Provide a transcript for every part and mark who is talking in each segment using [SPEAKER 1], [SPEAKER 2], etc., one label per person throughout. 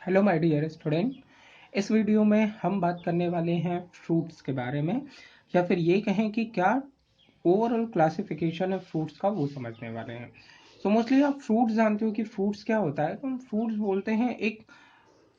[SPEAKER 1] Hello my dear student. इस video में हम बात करने वाले हैं फ्रूट्स के बारे में, या फिर ये कहें कि क्या ओवरऑल क्लासिफिकेशन है फ्रूट्स का, वो समझने वाले हैं। सो मोस्टली आप फ्रूट्स जानते हो कि फ्रूट्स क्या होता है। तो हम फ्रूट्स बोलते हैं एक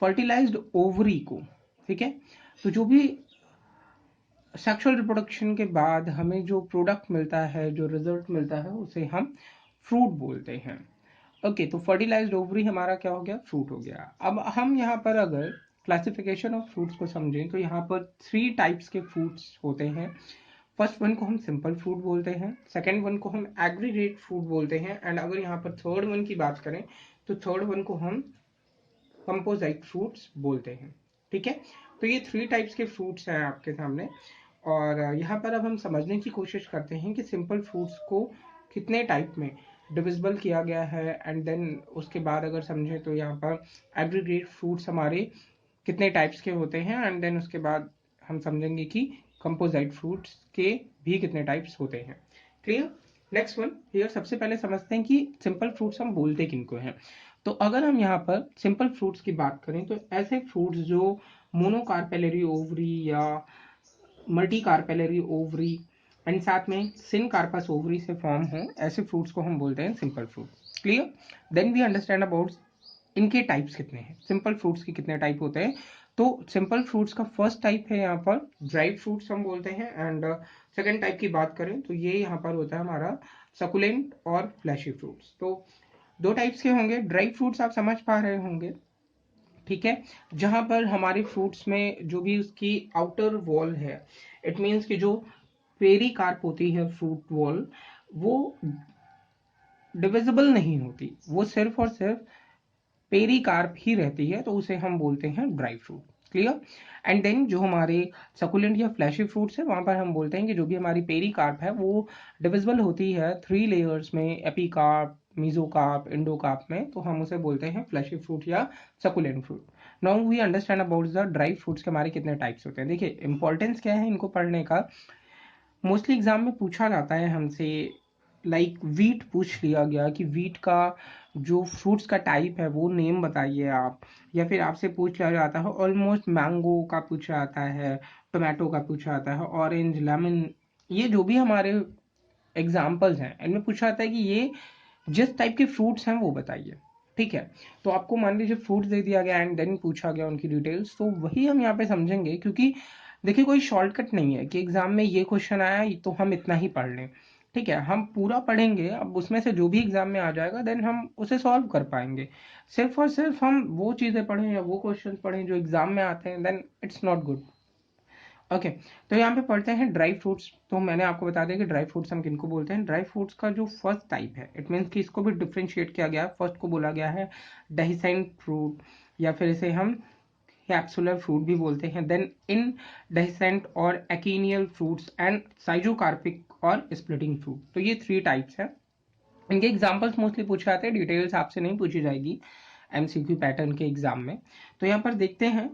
[SPEAKER 1] फर्टिलाइज्ड ओवरी को। ठीक है, तो जो भी सेक्सुअल रिप्रोडक्शन के बाद हमें जो प्रोडक्ट मिलता है, जो रिजल्ट मिलता है, उसे हम फ्रूट बोलते हैं। ओके, तो फर्टिलाइज्ड ओवरी हमारा क्या हो गया, फ्रूट हो गया। अब हम यहाँ पर अगर क्लासिफिकेशन ऑफ फ्रूट्स को समझें तो यहाँ पर 3 टाइप्स के फ्रूट्स होते हैं। फर्स्ट वन को हम सिंपल फ्रूट बोलते हैं, सेकेंड वन को हम एग्रीगेट फ्रूट बोलते हैं, एंड अगर यहाँ पर थर्ड वन की बात करें तो थर्ड वन को हम कंपोजिट फ्रूट्स बोलते हैं। ठीक है, तो ये 3 टाइप्स के फ्रूट्स हैं आपके सामने। और यहाँ पर अब हम समझने की कोशिश करते हैं कि सिंपल फ्रूट्स को कितने टाइप में डिविजिबल किया गया है, एंड देन उसके बाद अगर समझें तो यहाँ पर एग्रीगेट फ्रूट्स हमारे कितने टाइप्स के होते हैं, एंड देन उसके बाद हम समझेंगे कि कंपोजिट फ्रूट्स के भी कितने टाइप्स होते हैं। क्लियर? नेक्स्ट वन हियर, सबसे पहले समझते हैं कि सिंपल फ्रूट्स हम बोलते किनको हैं। तो अगर हम यहाँ पर सिंपल फ्रूट्स की बात करें तो ऐसे फ्रूट्स जो मोनोकार्पेलरी ओवरी या मल्टी कार्पेलरी ओवरी एंड साथ में सिन कार्पस ओवरी से फॉर्म हो, ऐसे फ्रूट्स को हम बोलते हैं simple fruit. Clear? Then we understand about इनके टाइप्स कितने हैं, सिंपल फ्रूट्स के कितने टाइप होते हैं। तो सिंपल फ्रूट्स का फर्स्ट टाइप है यहाँ पर ड्राई फ्रूट्स हम बोलते हैं, एंड सेकेंड टाइप की बात करें तो ये यहाँ पर होता है हमारा सकुलेंट और फ्लैशी फ्रूट्स। तो 2 टाइप्स के होंगे। ड्राई फ्रूट्स आप समझ पा रहे होंगे, ठीक है, जहां पर हमारे फ्रूट्स में जो भी उसकी आउटर वॉल है, इट मीन्स कि जो पेरी कार्प होती है फ्रूट वॉल, वो डिविजिबल नहीं होती, वो सिर्फ और सिर्फ पेरी कार्प ही रहती है, तो उसे हम बोलते हैं dry fruit. Clear? And then जो हमारे सकुलेंट या फ्लैशी फ्रूट्स है, वहां पर हम बोलते हैं कि जो भी हमारी पेरी कार्प है वो डिविजिबल होती है 3 लेयर्स में, एपीकार्प, मीजोकार्प, इंडोकार्प में, तो हम उसे बोलते हैं फ्लैशी फ्रूट या succulent fruit. Now we understand about the dry fruits के हमारे कितने टाइप्स होते हैं। देखिए इंपॉर्टेंस क्या है इनको पढ़ने का। मोस्टली एग्जाम में पूछा जाता है हमसे, लाइक वीट पूछ लिया गया कि वीट का जो फ्रूट्स का टाइप है वो नेम बताइए आप, या फिर आपसे पूछ लिया जाता है ऑलमोस्ट मैंगो का पूछा जाता है, टोमेटो का पूछा जाता है, ऑरेंज, लेमन, ये जो भी हमारे एग्जाम्पल्स हैं इनमें पूछा जाता है कि ये जिस टाइप के फ्रूट्स हैं वो बताइए। ठीक है, तो आपको मान लीजिए फ्रूट्स दे दिया गया एंड देन पूछा गया उनकी डिटेल्स, तो वही हम यहाँ पे समझेंगे, क्योंकि देखिए कोई शॉर्टकट नहीं है कि एग्जाम में ये क्वेश्चन आया तो हम इतना ही पढ़ लें। ठीक है, हम पूरा पढ़ेंगे, अब उसमें से जो भी एग्जाम में आ जाएगा देन हम उसे सॉल्व कर पाएंगे। सिर्फ और सिर्फ हम वो चीज़ें पढ़ें या वो क्वेश्चन पढ़ें जो एग्जाम में आते हैं, then it's not good. Okay, तो यहाँ पे पढ़ते हैं ड्राई फ्रूट्स। तो मैंने आपको बता दिया कि ड्राई फ्रूट्स हम किनको बोलते हैं। ड्राई फ्रूट्स का जो फर्स्ट टाइप है, इट मीन्स कि इसको भी डिफ्रेंशिएट किया गया है। फर्स्ट को बोला गया है डेहिसेंट फ्रूट, या फिर इसे हम कैप्सुलर फ्रूट भी बोलते हैं। देन इन डेहिसेंट और एकीनियल फ्रूट्स एंड साइजोकार्पिक और स्प्लिटिंग फ्रूट, तो ये 3 टाइप्स हैं। इनके एग्जाम्पल्स मोस्टली पूछे जाते हैं, डिटेल्स आपसे नहीं पूछी जाएगी एमसीक्यू पैटर्न के एग्जाम में। तो यहाँ पर देखते हैं,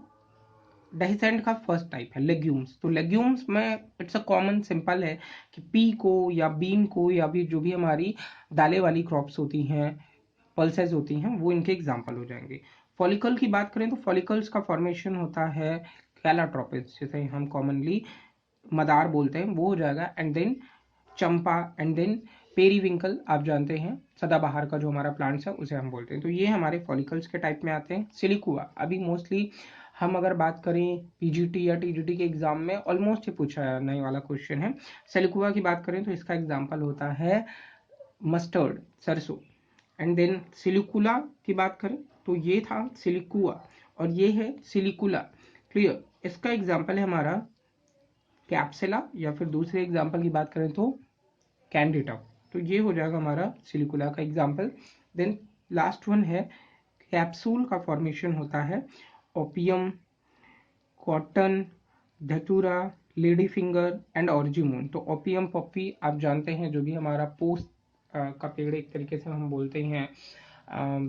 [SPEAKER 1] डेहिसेंट का फर्स्ट टाइप है लेग्यूम्स। तो लेग्यूम्स में इट्स अ कॉमन सिंपल है कि पी को या बीन को या भी जो भी हमारी दालें वाली क्रॉप्स होती हैं, पल्सेस होती हैं, वो इनके एग्जाम्पल हो जाएंगे। फॉलिकल की बात करें तो फॉलिकल्स का फॉर्मेशन होता है कैलाट्रोपिस, जिसे हम कॉमनली मदार बोलते हैं, वो हो जाएगा। And then champa, and then periwinkle, आप जानते हैं सदाबहार का जो हमारा प्लांट्स है उसे हम बोलते हैं। तो ये हमारे फॉलिकल्स के टाइप में आते हैं। सिलिकुआ, अभी मोस्टली हम अगर बात करें पीजीटी या टीजीटी के एग्जाम में ऑलमोस्ट ये पूछा जाने वाला क्वेश्चन है। सिलिकुआ की बात करें तो इसका एग्जाम्पल होता है मस्टर्ड, सरसों। एंड देन सिलिकुला की बात करें तो ये था सिलिकुआ और ये है सिलिकुला। क्लियर? इसका एग्जाम्पल है हमारा कैप्सिला, या फिर दूसरे एग्जाम्पल की बात करें तो कैंडिडा। तो ये हो जाएगा हमारा सिलिकुला का एग्जाम्पल। देन लास्ट वन है कैप्सूल का फॉर्मेशन होता है ओपियम, कॉटन, धतूरा, लेडी फिंगर एंड ऑर्जिमोन। तो ओपियम पॉपी आप जानते हैं, जो भी हमारा पोस्ट का पेड़ एक तरीके से हम बोलते हैं,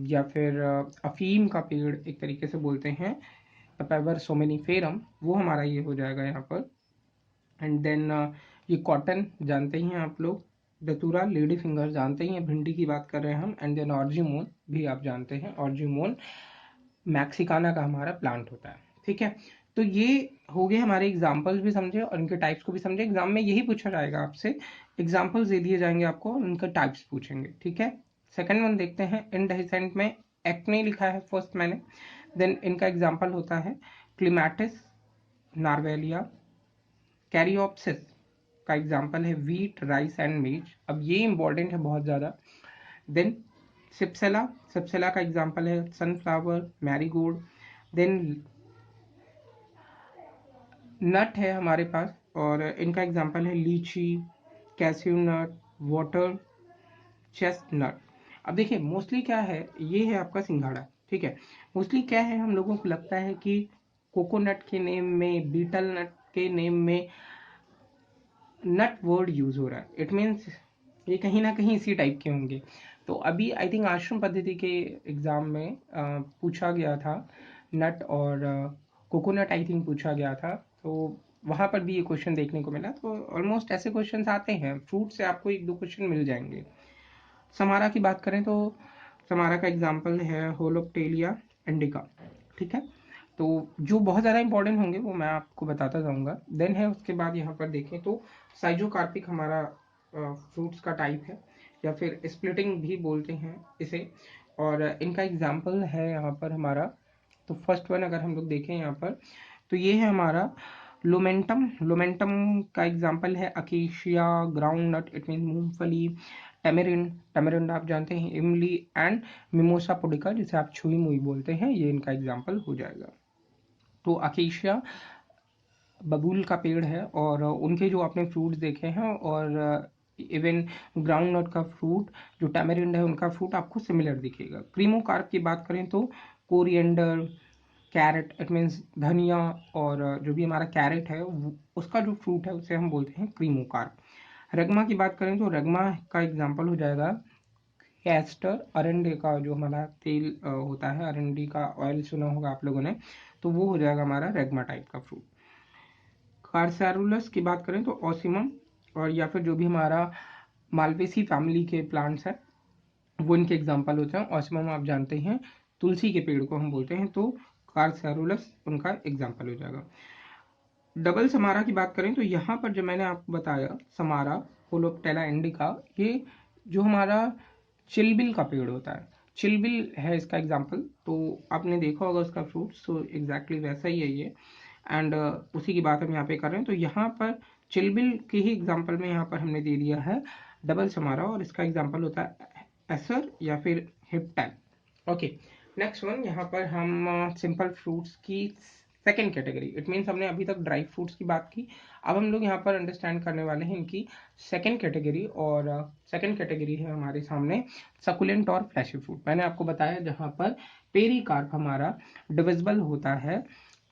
[SPEAKER 1] या फिर अफीम का पेड़ एक तरीके से बोलते हैं, पेपर सोमेनिफेरम, वो हमारा ये हो जाएगा यहाँ पर। एंड देन ये कॉटन जानते ही हैं आप लोग, दतूरा, लेडी फिंगर जानते ही हैं, भिंडी की बात कर रहे हैं हम। एंड देन ऑर्जिमोन भी आप जानते हैं, ऑर्जिमोन मैक्सिकाना का हमारा प्लांट होता है। ठीक है, तो ये हो गए हमारे एग्जाम्पल्स भी समझे और इनके टाइप्स को भी समझे। एग्जाम में यही पूछा जाएगा आपसे, एग्जाम्पल्स दे दिए जाएंगे आपको, उनके टाइप्स पूछेंगे। ठीक है, सेकंड वन देखते हैं। इंडेhiscent में एक्ने लिखा है फर्स्ट मैंने, देन इनका एग्जाम्पल होता है क्लिमेटिस, नार्वेलिया। कैरियोप्सिस का एग्जाम्पल है वीट, राइस एंड मेज। अब ये इंपॉर्टेंट है बहुत ज़्यादा। देन सिप्सेला, सिप्सेला का एग्जाम्पल है सनफ्लावर, मैरीगोल्ड। देन नट है हमारे पास और इनका एग्जाम्पल है लीची, कैस्यू नट, वाटर चेस्टनट। अब देखिए मोस्टली क्या है, ये है आपका सिंघाड़ा। ठीक है, मोस्टली क्या है, हम लोगों को लगता है कि कोकोनट के नेम में, बीटल नट के नेम में नट वर्ड यूज हो रहा है। इट मीन्स ये कहीं ना कहीं इसी टाइप के होंगे। तो अभी आई थिंक आश्रम पद्धति के एग्जाम में पूछा गया था नट और कोकोनट, आई थिंक पूछा गया था। तो वहां पर भी ये क्वेश्चन देखने को मिला। तो ऑलमोस्ट ऐसे क्वेश्चन आते हैं, फ्रूट से आपको एक दो क्वेश्चन मिल जाएंगे। समारा की बात करें तो समारा का एग्जाम्पल है होलोप्टेलिया इंडिका। ठीक है, तो जो बहुत ज़्यादा इंपॉर्टेंट होंगे वो मैं आपको बताता जाऊंगा। देन है उसके बाद यहाँ पर देखें तो साइजोकार्पिक हमारा फ्रूट्स का टाइप है, या फिर स्प्लिटिंग भी बोलते हैं इसे। और इनका एग्जाम्पल है यहाँ पर हमारा, तो फर्स्ट वन अगर हम लोग देखें यहाँ पर, तो ये है हमारा लोमेंटम। लोमेंटम का एग्जाम्पल है acacia, ground nut, it mean मूंगफली। टेमेरिंड, टेमेरिंड आप जानते हैं इमली। एंड मिमोसा पुडिका, जिसे आप छुई मुई बोलते हैं, ये इनका एग्जाम्पल हो जाएगा। तो अकेशिया बबूल का पेड़ है और उनके जो आपने फ्रूट्स देखे हैं, और इवन ग्राउंड नट का फ्रूट, जो टैमरिंड है उनका फ्रूट आपको सिमिलर दिखेगा। क्रीमो कार्प की बात करें तो कोरिएंडर, कैरेट, इट मीन्स धनिया, और जो भी हमारा कैरेट है उसका जो फ्रूट है उसे हम बोलते हैं क्रीमो कार्प। रगमा की बात करें तो रगमा का एग्जाम्पल हो जाएगा कैस्टर, अरंडी का जो हमारा तेल होता है, अरंडी का ऑयल सुना होगा आप लोगों ने, तो वो हो जाएगा हमारा रेगमा टाइप का फ्रूट। कार्सैरुलस की बात करें तो ऑसिमम, और या फिर जो भी हमारा मालवेसी फैमिली के प्लांट्स हैं वो इनके एग्जाम्पल होते हैं। ऑसिमम आप जानते हैं तुलसी के पेड़ को हम बोलते हैं, तो कार्सैरुलस उनका एग्जाम्पल हो जाएगा। डबल समारा की बात करें तो यहाँ पर जो मैंने आपको बताया समारा होलोप्टेला इंडिका, ये जो हमारा चिलबिल का पेड़ होता है, चिलबिल है इसका एग्जाम्पल। तो आपने देखा होगा उसका फ्रूट, सो एग्जैक्टली वैसा ही है ये। एंड उसी की बात हम यहाँ पे कर रहे हैं। तो यहाँ पर चिलबिल के ही एग्जाम्पल में यहाँ पर हमने दे दिया है डबल समारा, और इसका एग्जाम्पल होता है एसर या फिर हिप्टैक। ओके, नेक्स्ट वन, यहाँ पर हम सिंपल फ्रूट्स की सेकेंड कैटेगरी, इट मीन्स हमने अभी तक ड्राई फ्रूट्स की बात की, अब हम लोग यहाँ पर अंडरस्टैंड करने वाले हैं इनकी सेकेंड कैटेगरी। और सेकेंड कैटेगरी है हमारे सामने सकुलेंट और फ्लैशी फ्रूट। मैंने आपको बताया जहाँ पर पेरीकार्प हमारा डिविजिबल होता है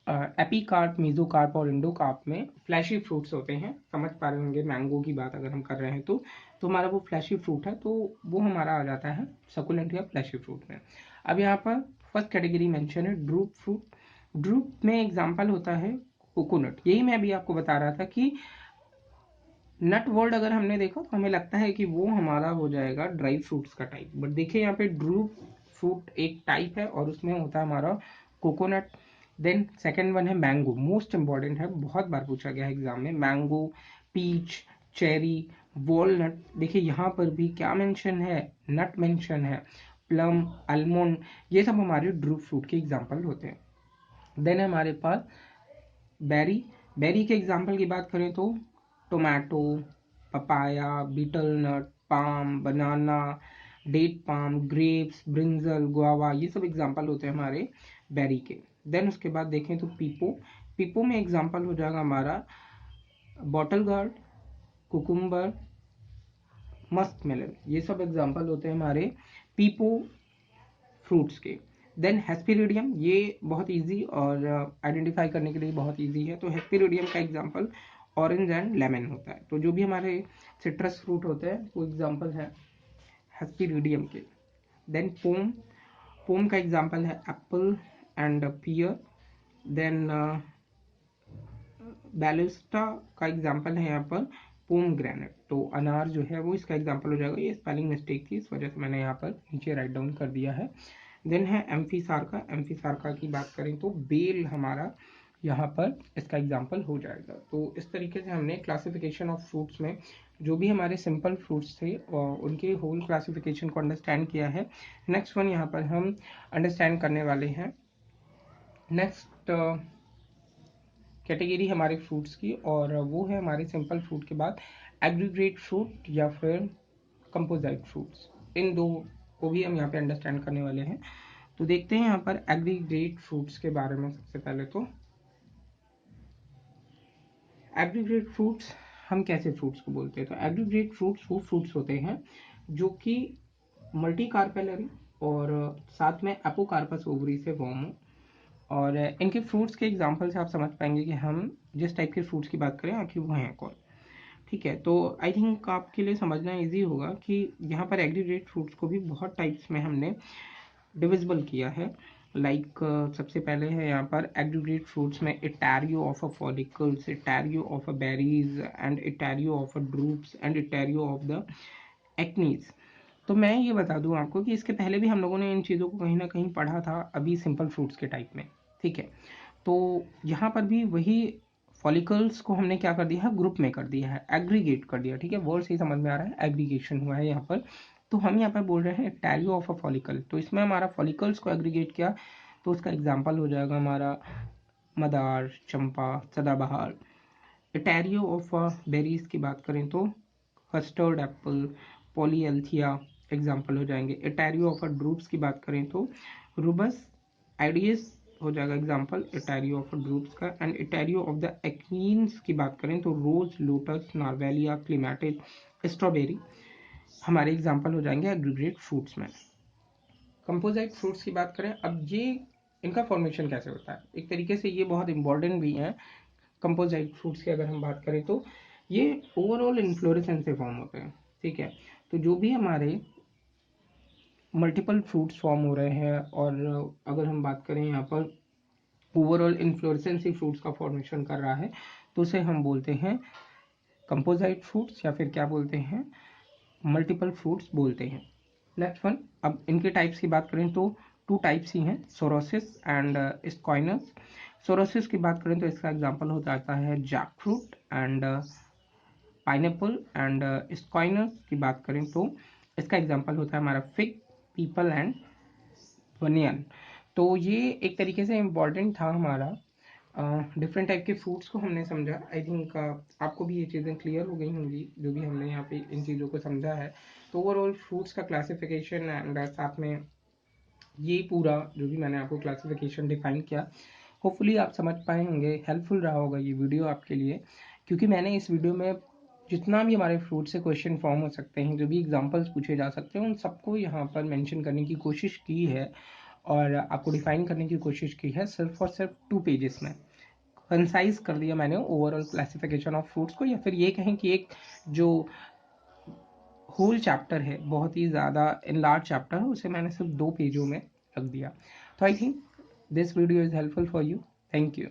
[SPEAKER 1] एपीकार्प, मीजोकार्प और इंडोकार्प में फ्लैशी फ्रूट्स होते हैं। समझ पा रहे होंगे, मैंगो की बात अगर हम कर रहे हैं तो हमारा वो फ्लैशी फ्रूट है, तो वो हमारा आ जाता है सकुलेंट या फ्लैशी फ्रूट में। अब यहाँ पर फर्स्ट कैटेगरी मेंशन है ड्रूप फ्रूट। ड्रूप में एग्जाम्पल होता है कोकोनट। यही मैं अभी आपको बता रहा था कि नट वर्ड अगर हमने देखा तो हमें लगता है कि वो हमारा हो जाएगा ड्राई फ्रूट्स का टाइप, बट देखिए यहाँ पे ड्रूप फ्रूट एक टाइप है और उसमें होता है हमारा कोकोनट। देन सेकेंड वन है मैंगो, मोस्ट इंपॉर्टेंट है, बहुत बार पूछा गया है एग्जाम में। Mango, peach, cherry, walnut. देखिए यहाँ पर भी क्या मेंशन है, नट मेंशन है। प्लम, आलमंड, ये सब हमारे ड्रूप फ्रूट के एग्जाम्पल होते हैं। देन हमारे पास बेरी। बेरी के एग्जाम्पल की बात करें तो tomato, papaya, betel nut, palm, banana, date palm, grapes, brinjal, guava, ये सब एग्जाम्पल होते हैं हमारे बेरी के। देन उसके बाद देखें तो पीपो। पीपो में एग्जाम्पल हो जाएगा हमारा bottle gourd, cucumber, musk melon, ये सब एग्जाम्पल होते हैं हमारे पीपो फ्रूट्स के। देन हेस्पेरिडियम, ये बहुत इजी और आइडेंटिफाई करने के लिए बहुत इजी है। तो हेस्पेरिडियम का एग्जांपल ऑरेंज एंड लेमन होता है। तो जो भी हमारे सिट्रस फ्रूट होते हैं वो एग्जांपल है हेस्पेरिडियम के। देन पोम, पोम का एग्जांपल है एप्पल एंड पियर। देन बैलिस्टा का एग्जांपल है यहाँ पर पोम ग्रेनेट। तो अनार जो है वो इसका एग्जांपल हो जाएगा। ये स्पेलिंग मिस्टेक थी, इस वजह से मैंने यहाँ पर नीचे राइट डाउन कर दिया है। देन है एम्फीसार्का। एम्फीसार्का की बात करें तो बेल हमारा यहाँ पर इसका एग्जाम्पल हो जाएगा। तो इस तरीके से हमने क्लासिफिकेशन ऑफ फ्रूट्स में जो भी हमारे सिंपल फ्रूट्स थे उनके होल क्लासिफिकेशन को अंडरस्टैंड किया है। नेक्स्ट वन यहाँ पर हम अंडरस्टैंड करने वाले हैं नेक्स्ट कैटेगरी हमारे फ्रूट्स की, और वो है हमारे सिंपल फ्रूट के बाद एग्रीगेट फ्रूट या फिर कंपोजिट फ्रूट्स। इन दो को भी हम यहाँ पे अंडरस्टैंड करने वाले हैं। तो देखते हैं यहाँ पर एग्रीगेट फ्रूट्स के बारे में। सबसे पहले तो एग्रीगेट फ्रूट्स हम कैसे फ्रूट्स को बोलते हैं? तो एग्रीगेट फ्रूट्स वो फ्रूट्स होते हैं जो कि मल्टी कार्पेलरी और साथ में एपोकार्पस ओवरी से फॉर्म हो। और इनके फ्रूट्स के एग्जाम्पल से आप समझ पाएंगे कि हम जिस टाइप के फ्रूट्स की बात करें आखिर वो हैं कौन। ठीक है, तो आई थिंक आपके लिए समझना इजी होगा कि यहाँ पर एग्रीगेट फ्रूट्स को भी बहुत टाइप्स में हमने डिविजिबल किया है। लाइक सबसे पहले है यहाँ पर एग्रीगेट फ्रूट्स में etaerio of a follicles, etaerio of a berries and etaerio of a drupes and etaerio of the achenes. तो मैं ये बता दूं आपको कि इसके पहले भी हम लोगों ने इन चीज़ों को कहीं ना कहीं पढ़ा था अभी सिंपल फ्रूट्स के टाइप में। ठीक है, तो यहाँ पर भी वही फॉलिकल्स को हमने क्या कर दिया है, ग्रुप में कर दिया है, एग्रीगेट कर दिया। ठीक है, वर्ड से ही समझ में आ रहा है, एग्रीगेशन हुआ है यहाँ पर। तो हम यहाँ पर बोल रहे हैं टैरियो ऑफ अ फॉलिकल, तो इसमें हमारा फॉलिकल्स को एग्रीगेट किया, तो उसका एग्जाम्पल हो जाएगा हमारा मदार, चंपा, सदाबहार। इटैरियो ऑफ बेरीज की बात करें तो कस्टर्ड एप्पल, पॉलीएल्थिया एग्जाम्पल हो जाएंगे। इटैरियो ऑफ ड्रूप्स की बात करें तो रूबस आइडियस हो जाएगा एग्जाम्पल इटैरियो ऑफ ड्रूप्स का। एंड इटैरियो ऑफ द एक्वीन्स की बात करें तो रोज, लोटस, नार्वेलिया, क्लिमेटिस, स्ट्रॉबेरी हमारे एग्जाम्पल हो जाएंगे एग्रीगेट फ्रूट्स में। कंपोजिट फ्रूट्स की बात करें, अब ये इनका फॉर्मेशन कैसे होता है, एक तरीके से ये बहुत इंपॉर्टेंट भी है। कंपोजिट फ्रूट्स की अगर हम बात करें तो ये ओवरऑल इन्फ्लोरेसेंस से फॉर्म होते हैं। ठीक है, तो जो भी हमारे मल्टीपल फ्रूट्स फॉर्म हो रहे हैं, और अगर हम बात करें यहाँ पर ओवरऑल इन्फ्लोरेसेंस ही फ्रूट्स का फॉर्मेशन कर रहा है, तो उसे हम बोलते हैं कंपोजिट फ्रूट्स, या फिर क्या बोलते हैं, मल्टीपल फ्रूट्स बोलते हैं। नेक्स्ट वन, अब इनके टाइप्स की बात करें तो टू टाइप्स ही हैं, सोरोसिस एंड स्क्वाइनस। सोरोसिस की बात करें तो इसका एग्जांपल हो जाता है jack fruit and pineapple. And स्क्वाइनस की बात करें तो इसका एग्जांपल होता है हमारा फिग, पीपल एंड बनियन। तो ये एक तरीके से इम्पॉर्टेंट था हमारा, डिफरेंट टाइप के फ्रूट्स को हमने समझा। आई थिंक आपको भी ये चीज़ें क्लियर हो गई होंगी जो भी हमने यहाँ पे इन चीज़ों को समझा है। तो ओवरऑल फ्रूट्स का क्लासिफिकेशन एंड साथ में ये पूरा जो भी मैंने आपको क्लासिफिकेशन डिफाइन किया, होपफुली आप समझ पाए होंगे, हेल्पफुल रहा होगा ये वीडियो आपके लिए। क्योंकि मैंने इस वीडियो में जितना भी हमारे फ्रूट से क्वेश्चन फॉर्म हो सकते हैं, जो भी एग्जांपल्स पूछे जा सकते हैं, उन सबको यहाँ पर मेंशन करने की कोशिश की है और आपको डिफाइन करने की कोशिश की है, सिर्फ और सिर्फ 2 पेजेस में कंसाइज कर दिया मैंने ओवरऑल क्लासिफिकेशन ऑफ फ्रूट्स को। या फिर ये कहें कि एक जो होल चैप्टर है, बहुत ही ज़्यादा लार्ज चैप्टर है, उसे मैंने सिर्फ 2 पेजों में रख दिया। तो I think this video is helpful for you. Thank you.